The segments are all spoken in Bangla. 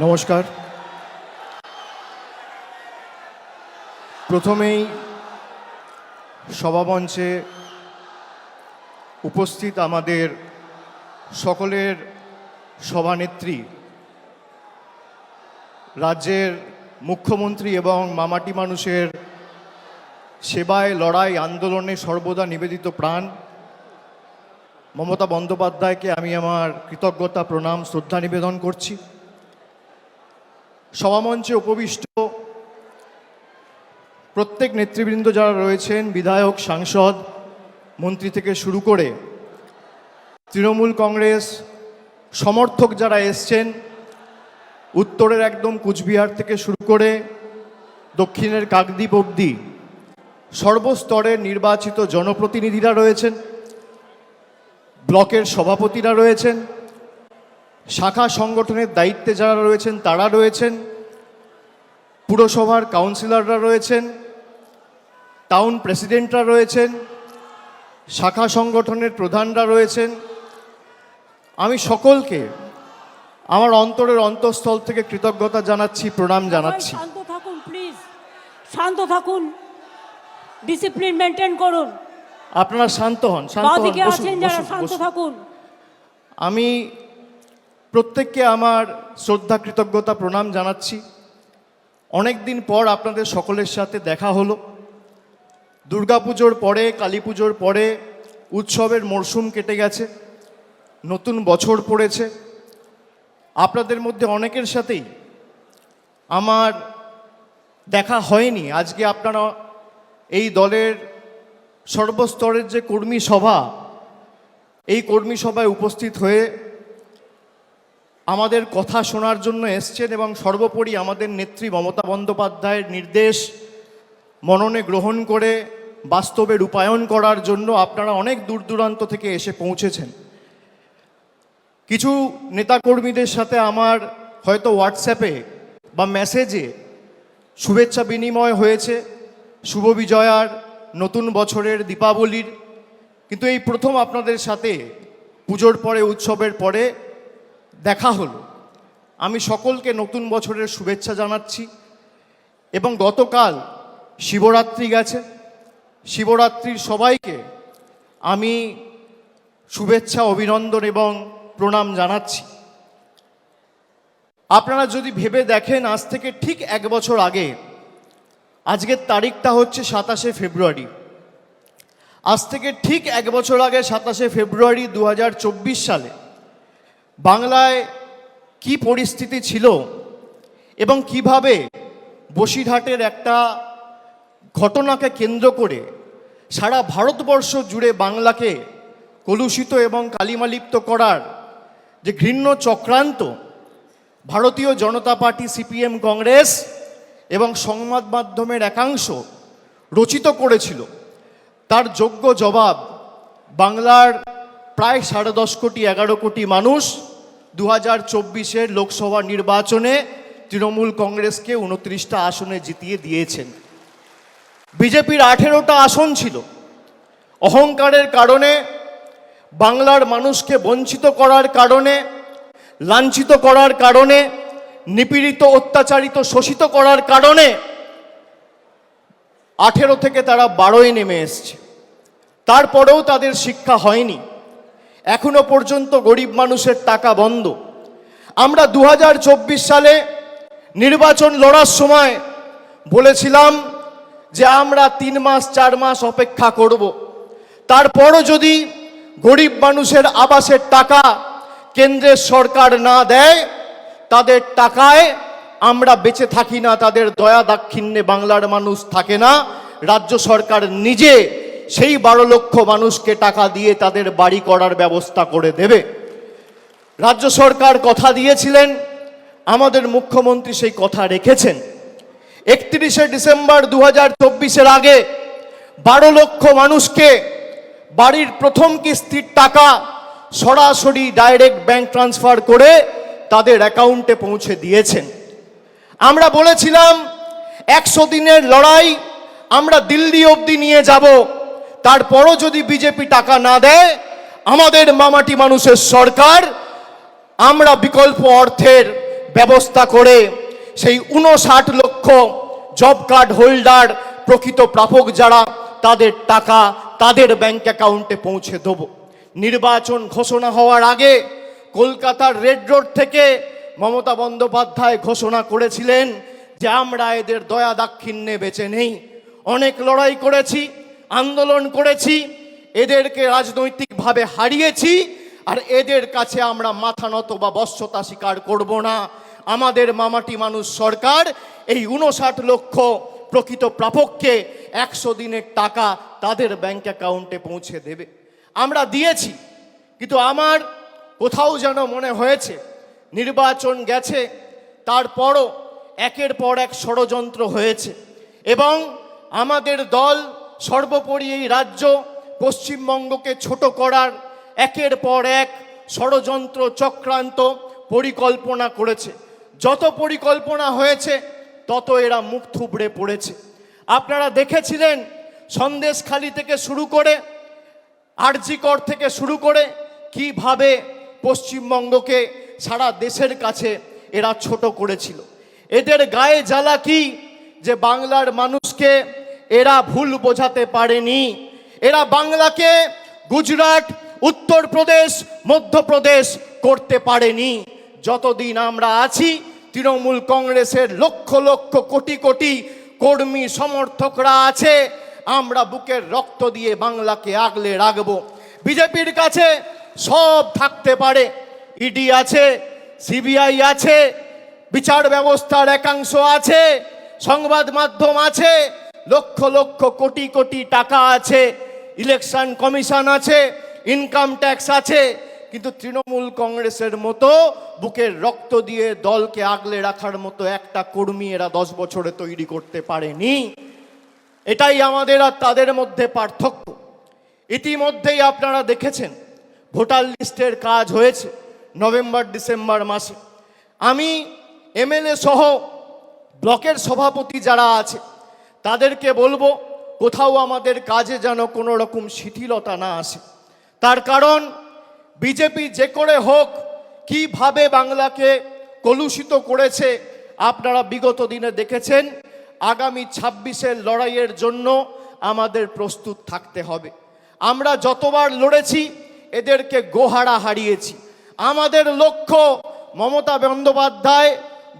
নমস্কার। প্রথমেই সভামঞ্চে উপস্থিত আমাদের সকলের সভানেত্রী, রাজ্যের মুখ্যমন্ত্রী এবং মামাটি মানুষের সেবায় লড়াই আন্দোলনে সর্বদা নিবেদিত প্রাণ মমতা বন্দ্যোপাধ্যায়কে আমি আমার কৃতজ্ঞতা, প্রণাম, শ্রদ্ধা নিবেদন করছি। সভামঞ্চে উপবিষ্ট প্রত্যেক নেতৃবৃন্দ যারা রয়েছেন, বিধায়ক, সাংসদ, মন্ত্রী থেকে শুরু করে তৃণমূল কংগ্রেস সমর্থক যারা এসছেন, উত্তরের একদম কুচবিহার থেকে শুরু করে দক্ষিণের কাকদ্বীপ অবধি সর্বস্তরের নির্বাচিত জনপ্রতিনিধিরা রয়েছেন, ব্লকের সভাপতিরা রয়েছেন, শাখা সংগঠনের দায়িত্বে যারা রয়েছেন তারা রয়েছেন, পুরসভার কাউন্সিলররা রয়েছেন, টাউন প্রেসিডেন্টরা রয়েছেন, শাখা সংগঠনের প্রধানরা রয়েছেন। আমি সকলকে আমার অন্তরের অন্তঃস্থল থেকে কৃতজ্ঞতা জানাচ্ছি, প্রণাম জানাচ্ছি। শান্ত থাকুন প্লিজ, শান্ত থাকুন, ডিসিপ্লিন মেনটেন করুন। আপনারা শান্ত হন, শান্ত হন, বসুন, শান্ত থাকুন। আমি প্রত্যেককে আমার শ্রদ্ধা, কৃতজ্ঞতা, প্রণাম জানাচ্ছি। অনেক দিন পর আপনাদের সকলের সাথে দেখা হলো। দুর্গাপুজোর পরে, কালী পুজোর পরে উৎসবের মরশুম কেটে গেছে, নতুন বছর পড়েছে। আপনাদের মধ্যে অনেকের সাথেই আমার দেখা হয়নি। আজকে আপনারা এই দলের সর্বস্তরের যে কর্মী সভা, এই কর্মী সভায় উপস্থিত হয়ে আমাদের কথা শোনার জন্য এসছেন এবং সর্বোপরি আমাদের নেত্রী মমতা বন্দ্যোপাধ্যায়ের নির্দেশ মননে গ্রহণ করে বাস্তবে রূপায়ণ করার জন্য আপনারা অনেক দূর দূরান্ত থেকে এসে পৌঁছেছেন। কিছু নেতাকর্মীদের সাথে আমার হয়তো হোয়াটসঅ্যাপে বা মেসেজে শুভেচ্ছা বিনিময় হয়েছে, শুভ বিজয়ার, নতুন বছরের, দীপাবলির, কিন্তু এই প্রথম আপনাদের সাথে পুজোর পরে, উৎসবের পরে দেখা হলো। আমি সকলকে নতুন বছরের শুভেচ্ছা জানাচ্ছি এবং গতকাল শিবরাত্রি গেছে, শিবরাত্রির সবাইকে আমি শুভেচ্ছা, অভিনন্দন এবং প্রণাম জানাচ্ছি। আপনারা যদি ভেবে দেখেন, আজ থেকে ঠিক 1 বছর আগে, আজকের তারিখটা হচ্ছে 27শে ফেব্রুয়ারি, আজ থেকে ঠিক 1 বছর আগে 27শে ফেব্রুয়ারি 2024 সালে বাংলায় কি পরিস্থিতি ছিল এবং কিভাবে বসিরহাটের একটা ঘটনাকে কেন্দ্র করে সারা ভারতবর্ষ জুড়ে বাংলাকে কলুষিত এবং কালিমালিপ্ত করার যে ঘৃণ্য চক্রান্ত ভারতীয় জনতা পার্টি, সিপিএম, কংগ্রেস এবং সংবাদ মাধ্যমের একাংশ রচিত করেছিল, তার যোগ্য জবাব বাংলার প্রায় 10.5 কোটি, 11 কোটি মানুষ 2024-এর লোকসভা নির্বাচনে তৃণমূল কংগ্রেসকে 29টা আসনে জিতিয়ে দিয়েছেন। বিজেপির 18টা আসন ছিল। অহংকারের কারণে, বাংলার মানুষকে বঞ্চিত করার কারণে, লাঞ্ছিত করার কারণে, নিপীড়িত, অত্যাচারিত, শোষিত করার কারণে 18 থেকে তারা 12-এ নেমে এসছে। তারপরেও তাদের শিক্ষা হয়নি। এখনো পর্যন্ত গরিব মানুষের টাকা বন্ধ। আমরা 2024 সালে নির্বাচন লড়ার সময় বলেছিলাম যে আমরা 3 মাস 4 মাস অপেক্ষা করব, তারপরও যদি গরিব মানুষের আবাসের টাকা কেন্দ্রের সরকার না দেয়, তাদের টাকায় আমরা বেঁচে থাকি না, তাদের দয়া দাক্ষিণ্যে বাংলার মানুষ থাকে না। রাজ্য সরকার নিজে সেই 12 লক্ষ মানুষকে টাকা দিয়ে তাদের বাড়ি করার ব্যবস্থা করে দেবে। রাজ্য সরকার কথা দিয়েছিলেন, আমাদের মুখ্যমন্ত্রী সেই কথা রেখেছেন। 31শে ডিসেম্বর 2024-এর আগে 12 লক্ষ মানুষকে বাড়ির প্রথম কিস্তির টাকা সরাসরি ডাইরেক্ট ব্যাংক ট্রান্সফার করে তাদের অ্যাকাউন্টে পৌঁছে দিয়েছেন। আমরা বলেছিলাম 100 দিনের লড়াই আমরা দিল্লি অবধি নিয়ে যাব, তারপরও যদি বিজেপি টাকা না দেয়, আমাদের মামাটি মানুষের সরকার আমরা বিকল্প অর্থের ব্যবস্থা করে সেই 59 লক্ষ জব কার্ড হোল্ডার প্রকৃত প্রাপক যারা তাদের টাকা তাদের ব্যাংক অ্যাকাউন্টে পৌঁছে দেব। নির্বাচন ঘোষণা হওয়ার আগে কলকাতার রেড রোড থেকে মমতা বন্দ্যোপাধ্যায় ঘোষণা করেছিলেন যে আমরা এদের দয়া দাক্ষিণ্যে বেঁচে নেই। অনেক লড়াই করেছি, আন্দোলন করেছি, এদেরকে রাজনৈতিকভাবে হারিয়েছি, আর এদের কাছে আমরা মাথা নত বা বশ্যতা স্বীকার করব না। আমাদের মামাটি মানুষ সরকার এই 59 লক্ষ প্রকৃত প্রাপককে 100 দিনের টাকা তাদের ব্যাংক অ্যাকাউন্টে পৌঁছে দেবে। আমরা দিয়েছি, কিন্তু আমার কোথাও যেন মনে হয়েছে নির্বাচন গেছে, তারপরও একের পর এক ষড়যন্ত্র হয়েছে এবং আমাদের দল সর্বোপরি এই রাজ্য পশ্চিমবঙ্গকে ছোট করার একের পর এক ষড়যন্ত্র চক্রান্ত পরিকল্পনা করেছে। যত পরিকল্পনা হয়েছে তত এরা মুখ থুবড়ে পড়েছে। আপনারা দেখেছিলেন সন্দেশখালি থেকে শুরু করে আরজিকর থেকে শুরু করে কিভাবে পশ্চিমবঙ্গকে সারা দেশের কাছে এরা ছোট করেছিল। এদের গায়ে জ্বালা কি যে বাংলার মানুষকে এরা ভুল বোঝাতে পারেনি। এরা বাংলাকে গুজরাট, উত্তরপ্রদেশ, মধ্যপ্রদেশ করতে পারেনি। যতদিন আমরা আছি তৃণমূল কংগ্রেসের লক্ষ লক্ষ কোটি কোটি কর্মী সমর্থকরা আছে, আমরা বুকের রক্ত দিয়ে বাংলাকে আগলে রাখবো। বিজেপির কাছে সব থাকতে পারে, ইডি আছে, সিবিআই আছে, বিচার ব্যবস্থার একাংশ আছে, সংবাদ মাধ্যম আছে, লক্ষ লক্ষ কোটি কোটি টাকা আছে, ইলেকশন কমিশন আছে, ইনকাম ট্যাক্স আছে, কিন্তু তৃণমূল কংগ্রেসের মতো বুকের রক্ত দিয়ে দলকে আগলে রাখার মতো একটা কর্মী এরা 10 বছরে তৈরি করতে পারেনি। এটাই আমাদের আর তাদের মধ্যে পার্থক্য। ইতিমধ্যেই আপনারা দেখেছেন ভোটার লিস্টের কাজ হয়েছে নভেম্বর ডিসেম্বর মাসে। আমি এমএলএ সহ ব্লকের সভাপতি যারা আছে তাদেরকে বলবো কোথাও আমাদের কাজে যেন কোনো রকম শিথিলতা না আসে। তার কারণ বিজেপি যে করে হোক কিভাবে বাংলাকে কলুষিত করেছে আপনারা বিগত দিনে দেখেছেন। আগামী 26-এর লড়াইয়ের জন্য আমাদের প্রস্তুত থাকতে হবে। আমরা যতবার লড়েছি এদেরকে গোহারা হারিয়েছি। আমাদের লক্ষ্য, মমতা বন্দ্যোপাধ্যায়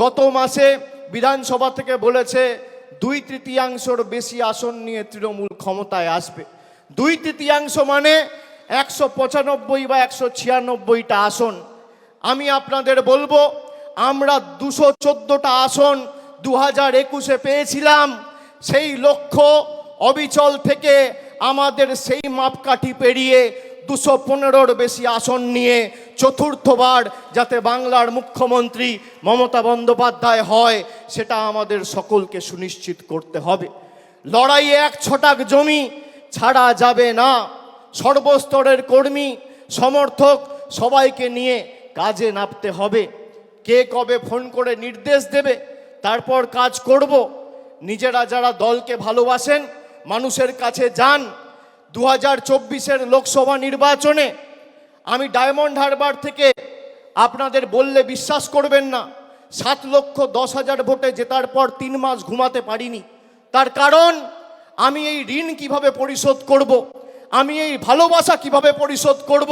গত মাসে বিধানসভা থেকে বলেছে 2/3 বেশি আসন নিয়ে তৃণমূল ক্ষমতায় আসবে। 2/3 মানে 195 বা 196টা আসন। আমি আপনাদের বলবো আমরা 214টা আসন 2021-এ পেয়েছিলাম। সেই লক্ষ্য অবিচল থেকে আমাদের সেই মাপকাঠি পেরিয়ে 215-র বেশি আসন নিয়ে চতুর্থবার যাতে বাংলার মুখ্যমন্ত্রী মমতা বন্দ্যোপাধ্যায় হয় সেটা আমাদের সকলকে সুনিশ্চিত করতে হবে। লড়াইয়ে 1 ছটাক জমি ছাড়া যাবে না। সর্বস্তরের কর্মী সমর্থক সবাইকে নিয়ে কাজে নামতে হবে। কে কবে ফোন করে নির্দেশ দেবে তারপর কাজ করব। নিজেরা যারা দলকে ভালোবাসেন মানুষের কাছে যান। 2024-এর লোকসভা নির্বাচনে আমি ডায়মন্ড হারবার থেকে আপনাদের বললে বিশ্বাস করবেন না 7,10,000 ভোটে জেতার পর 3 মাস ঘুমাতে পারিনি। তার কারণ আমি এই ঋণ কিভাবে পরিশোধ করব, আমি এই ভালোবাসা কিভাবে পরিশোধ করব,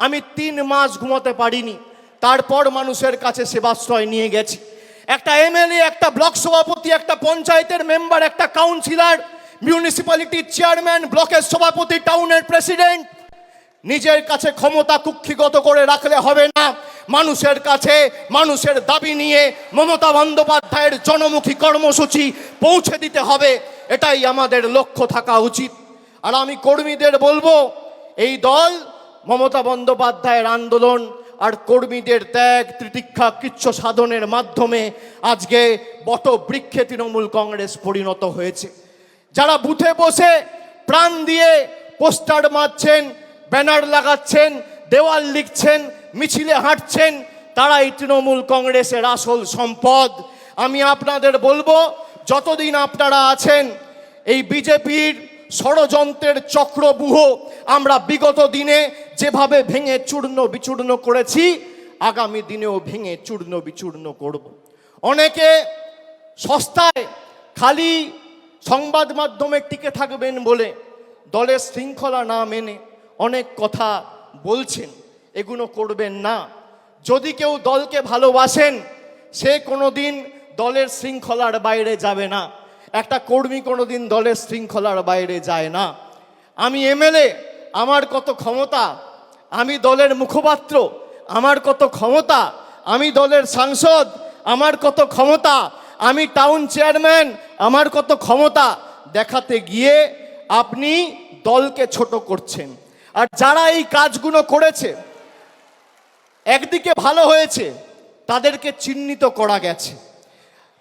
আমি 3 মাস ঘুমাতে পারিনি। তারপর মানুষের কাছে সেবাশ্রয় নিয়ে গেছি। একটা এমএলএ, একটা ব্লক সভাপতি, একটা পঞ্চায়েতের মেম্বার, একটা কাউন্সিলর, মিউনিসিপ্যালিটির চেয়ারম্যান, ব্লকের সভাপতি, টাউনের প্রেসিডেন্ট নিজের কাছে ক্ষমতা কুক্ষিগত করে রাখলে হবে না। মানুষের কাছে মানুষের দাবি নিয়ে মমতা বন্দ্যোপাধ্যায়ের জনমুখী কর্মসূচি পৌঁছে দিতে হবে। এটাই আমাদের লক্ষ্য থাকা উচিত। আর আমি কর্মীদের বলবো এই দল মমতা বন্দ্যোপাধ্যায়ের আন্দোলন আর কর্মীদের ত্যাগ তিতিক্ষা কৃচ্ছ সাধনের মাধ্যমে আজকে বটবৃক্ষে তৃণমূল কংগ্রেস পরিণত হয়েছে। যারা বুথে বসে প্রাণ দিয়ে পোস্টার মারছেন, ব্যানার লাগাচ্ছেন, দেওয়াল লিখছেন, মিছিলে হাঁটছেন, তারাই তৃণমূল কংগ্রেসের আসল সম্পদ। আমি আপনাদের বলবো যতদিন আপনারা আছেন এই বিজেপির ষড়যন্ত্রের চক্রব্যূহ আমরা বিগত দিনে যেভাবে ভেঙে চূর্ণ বিচূর্ণ করেছি আগামী দিনেও ভেঙে চূর্ণ বিচূর্ণ করব। অনেকে সস্তায় খালি সংবাদ মাধ্যমে টিকে থাকবেন বলে দলের শৃঙ্খলা না মেনে অনেক কথা বলছেন, এগুলো করবেন না। যদি কেউ দলকে ভালোবাসেন সে কোনোদিন দলের শৃঙ্খলার বাইরে যাবে না। একটা কর্মী কোনোদিন দলের শৃঙ্খলার বাইরে যায় না। আমি এমএলএ, আমার কত ক্ষমতা, আমি দলের মুখপাত্র, আমার কত ক্ষমতা, আমি দলের সাংসদ, আমার কত ক্ষমতা, আমি টাউন চেয়ারম্যান, আমার কত ক্ষমতা দেখাতে গিয়ে আপনি দলকে ছোট করছেন। আর যারা এই কাজগুলো করেছে, একদিকে ভালো হয়েছে, তাদেরকে চিহ্নিত করা গেছে।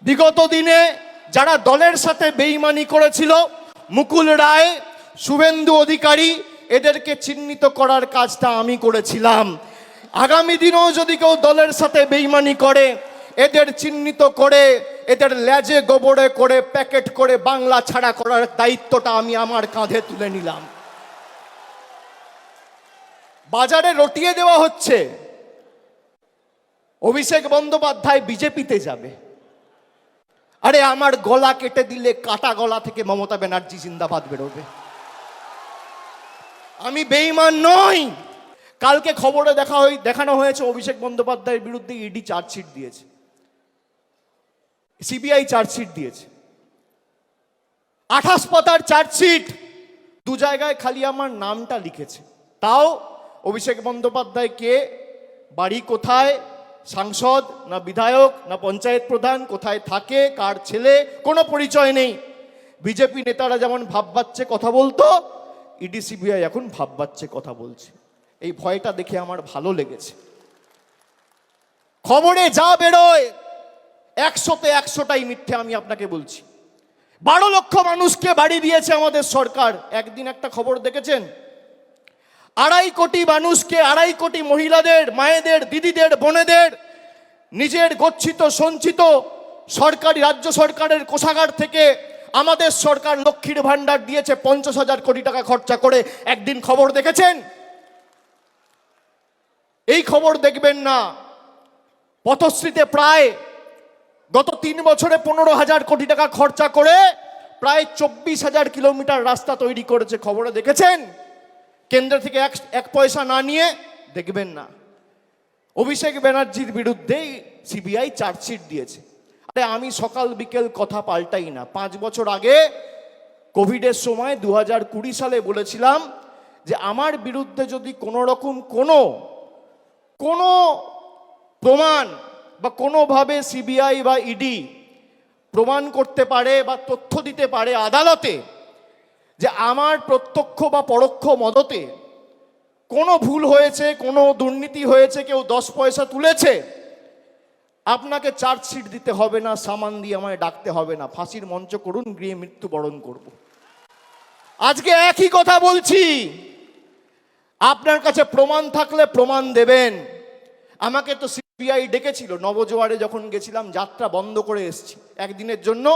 বিগত দিনে যারা দলের সাথে বেইমানি করেছিল, মুকুল রায়, শুভেন্দু অধিকারী, এদেরকে চিহ্নিত করার কাজটা আমি করেছিলাম। আগামী দিনেও যদি কেউ দলের সাথে বেইমানি করে, এদের চিহ্নিত করে এদের লেজে গোবরে করে প্যাকেট করে বাংলা ছাড়া করার দায়িত্বটা আমি আমার কাঁধে তুলে নিলাম। বাজারে রটিয়ে দেওয়া হচ্ছে অভিষেক বন্দ্যোপাধ্যায় বিজেপিতে যাবে। আরে আমার গলা কেটে দিলে কাটা গলা থেকে মমতা ব্যানার্জি জিন্দাবাদ বেরোবে। আমি বেঈমান নই। কালকে খবরে দেখানো হয়েছে অভিষেক বন্দ্যোপাধ্যায়ের বিরুদ্ধে ইডি চার্জশিট দিয়েছে, সিবিআই চার্জশিট দিয়েছে, 28 পাতার চার্জশিট। 2 জায়গায় খালি আমার নামটা লিখেছে। তাও অভিষেক বন্দ্যোপাধ্যায় কে, বাড়ি কোথায়, সাংসদ না বিধায়ক না পঞ্চায়েত প্রধান, কোথায় থাকে, কার ছেলে, কোনো পরিচয় নেই। বিজেপি নেতারা যেমন ভাববাচ্ছে কথা বলতো, ইডি সিবিআই এখন ভাববাচ্ছে কথা বলছে। এই ভয়টা দেখে আমার ভালো লেগেছে। খবরে যা বেরোয় 100তে 100টাই মিথ্যে, আমি আপনাকে বলছি। 12 লক্ষ মানুষকে বাড়ি দিয়েছে আমাদের সরকার। একদিন একটা খবর দেখেছেন? 2.5 কোটি মানুষকে, 2.5 কোটি মহিলাদের, মায়েদের, দিদিদের, বোনেদের নিজের গচ্ছিত সঞ্চিত সরকারি রাজ্য সরকারের কোষাগার থেকে আমাদের সরকার লক্ষ্মীর ভান্ডার দিয়েছে 50,000 কোটি টাকা খরচা করে। একদিন খবর দেখেছেন? এই খবর দেখবেন না। পথশ্রীতে প্রায় গত 3 বছরে 15,000 কোটি টাকা খরচা করে প্রায় 24,000 কিলোমিটার রাস্তা তৈরি করেছে। খবরে দেখেছেন? কেন্দ্র থেকে এক পয়সা না নিয়ে দেখবেন না। অভিষেক ব্যানার্জির বিরুদ্ধে সিবিআই চার্জশিট দিয়েছে। আরে আমি সকাল বিকেল কথা পাল্টাই না। 5 বছর আগে কোভিডের সময় 2020 সালে বলেছিলাম যে আমার বিরুদ্ধে যদি কোনো রকম কোনো প্রমাণ বা কোনোভাবে সিবিআই বা ইডি প্রমাণ করতে পারে বা তথ্য দিতে পারে আদালতে যে আমার প্রত্যক্ষ বা পরোক্ষ মদতে কোনো ভুল হয়েছে, কোনো দুর্নীতি হয়েছে, কেউ 10 পয়সা তুলেছে, আপনাকে চার্জশিট দিতে হবে না, সামান দিয়ে আমায় ডাকতে হবে না, ফাঁসির মঞ্চ করুন, গৃহে মৃত্যুবরণ করব। আজকে একই কথা বলছি। আপনার কাছে প্রমাণ থাকলে প্রমাণ দেবেন। আমাকে তো সিবিআই ডেকেছিল নবজোয়ারে, যখন গেছিলাম যাত্রা বন্ধ করে এসেছি একদিনের জন্য।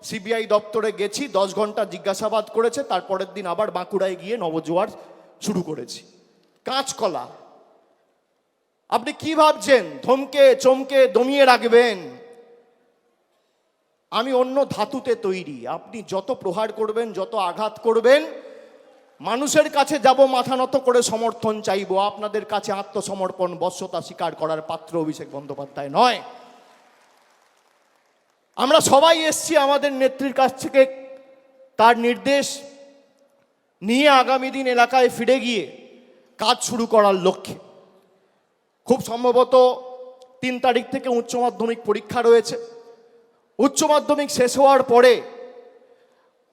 সিবিআই দপ্তরে গেছি, 10 ঘন্টা জিজ্ঞাসাবাদ করেছে। তারপরের দিন আবার বাঁকুড়ায় গিয়ে নবজোয়ার শুরু করেছি। কাঁচকলা। আপনি কি ভাবছেন থমকে চমকে দমিয়ে রাখবেন? আমি অন্য ধাতুতে তৈরি। আপনি যত প্রহার করবেন, যত আঘাত করবেন, মানুষের কাছে যাব মাথা নত করে সমর্থন চাইব। আপনাদের কাছে আত্মসমর্পণ, বশ্যতা স্বীকার করার পাত্র অভিষেক বন্দ্যোপাধ্যায় নয়। আমরা সবাই এসছি আমাদের নেত্রীর কাছ থেকে তার নির্দেশ নিয়ে আগামী দিন এলাকায় ফিরে গিয়ে কাজ শুরু করার লক্ষ্যে। খুব সম্ভবত 3 তারিখ থেকে উচ্চ মাধ্যমিক পরীক্ষা রয়েছে। উচ্চ মাধ্যমিক শেষ হওয়ার পরে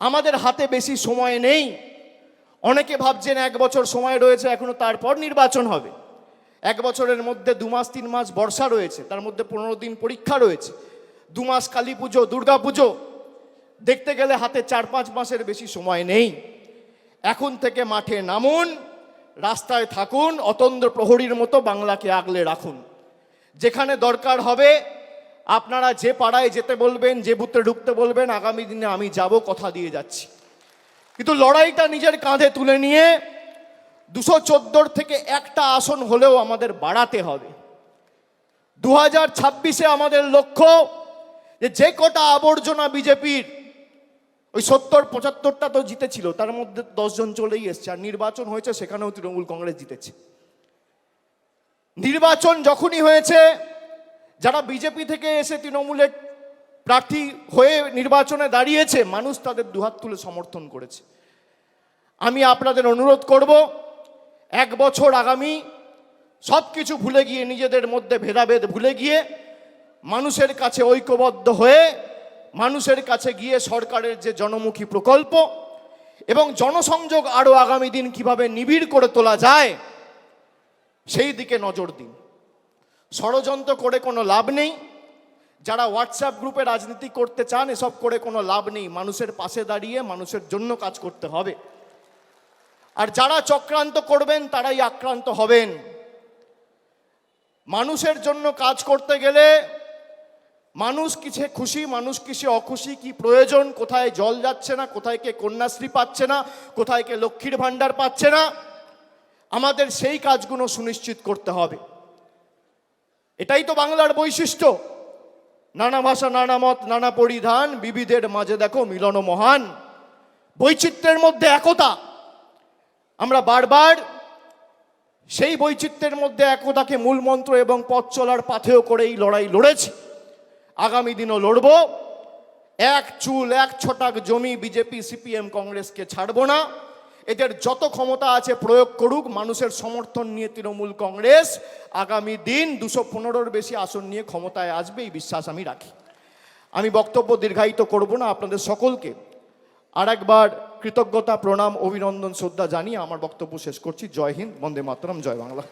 আমাদের হাতে বেশি সময় নেই। অনেকে ভাবছেন 1 বছর সময় রয়েছে এখনো, তারপর নির্বাচন হবে। 1 বছরের মধ্যে 2 মাস 3 মাস বর্ষা রয়েছে, তার মধ্যে 15 দিন পরীক্ষা রয়েছে, 2 মাস কালী পুজো, দুর্গা পুজো, দেখতে গেলে হাতে 4-5 মাসের বেশি সময় নেই। এখন থেকে মাঠে নামুন, রাস্তায় থাকুন, অতন্দ্র প্রহরীর মতো বাংলাকে আগলে রাখুন। যেখানে দরকার হবে আপনারা যে পাড়ায় যেতে বলবেন, যে বুথে ঢুকতে বলবেন, আগামী দিনে আমি যাব, কথা দিয়ে যাচ্ছি। কিন্তু লড়াইটা নিজের কাঁধে তুলে নিয়ে 214 থেকে একটা আসন হলেও আমাদের বাড়াতে হবে। 2026-এ আমাদের লক্ষ্য যে কটা আবর্জনা বিজেপির, ওই 70-75টা তো জিতেছিল, তার মধ্যে 10 জন চলেই এসছে, আর নির্বাচন হয়েছে সেখানেও তৃণমূল কংগ্রেস জিতেছে। নির্বাচন যখনই হয়েছে, যারা বিজেপি থেকে এসে তৃণমূলের প্রার্থী হয়ে নির্বাচনে দাঁড়িয়েছে, মানুষ তাদের দুহাত তুলে সমর্থন করেছে। আমি আপনাদের অনুরোধ করব, 1 বছর আগামী সব কিছু ভুলে গিয়ে, নিজেদের মধ্যে ভেদাভেদ ভুলে গিয়ে, মানুষের কাছে ঐক্যবদ্ধ হয়ে, মানুষের কাছে গিয়ে সরকারের যে জনমুখী প্রকল্প এবং জনসংযোগ আরও আগামী দিন কিভাবে নিবিড় করে তোলা যায় সেই দিকে নজর দিন। ষড়যন্ত্র করে কোনো লাভ নেই। যারা হোয়াটসঅ্যাপ গ্রুপে রাজনীতি করতে চান, এসব করে কোনো লাভ নেই। মানুষের পাশে দাঁড়িয়ে মানুষের জন্য কাজ করতে হবে। আর যারা চক্রান্ত করবেন তারাই আক্রান্ত হবেন। মানুষের জন্য কাজ করতে গেলে মানুষ কিসে খুশি, মানুষ কিসে অখুশি, কি প্রয়োজন, কোথায় জল যাচ্ছে না, কোথায় কে কন্যাশ্রী পাচ্ছে না, কোথায় কে লক্ষ্মীর ভাণ্ডার পাচ্ছে না, আমাদের সেই কাজগুলো সুনিশ্চিত করতে হবে। এটাই তো বাংলার বৈশিষ্ট্য। নানা ভাষা, নানা মত, নানা পরিধান, বিবিধের মাঝে দেখো মিলন মহান। বৈচিত্র্যের মধ্যে একতা। আমরা বারবার সেই বৈচিত্র্যের মধ্যে একতাকে মূলমন্ত্র এবং পথ চলার পাথেয় করেই লড়াই লড়েছি, আগামী দিনও লড়ব। এক চুল এক ছটাক জমি বিজেপি সিপিএম কংগ্রেসকে ছাড়ব না। এদের যত ক্ষমতা আছে প্রয়োগ করুক, মানুষের সমর্থন নিয়ে তৃণমূল কংগ্রেস আগামী দিন 215-র বেশি আসন নিয়ে ক্ষমতায় আসবে, এই বিশ্বাস আমি রাখি। আমি বক্তব্য দীর্ঘায়িত করব না। আপনাদের সকলকে আরেকবার কৃতজ্ঞতা, প্রণাম, অভিনন্দন, শ্রদ্ধা জানিয়ে আমার বক্তব্য শেষ করছি। জয় হিন্দ, বন্দে মাতরম, জয় বাংলা।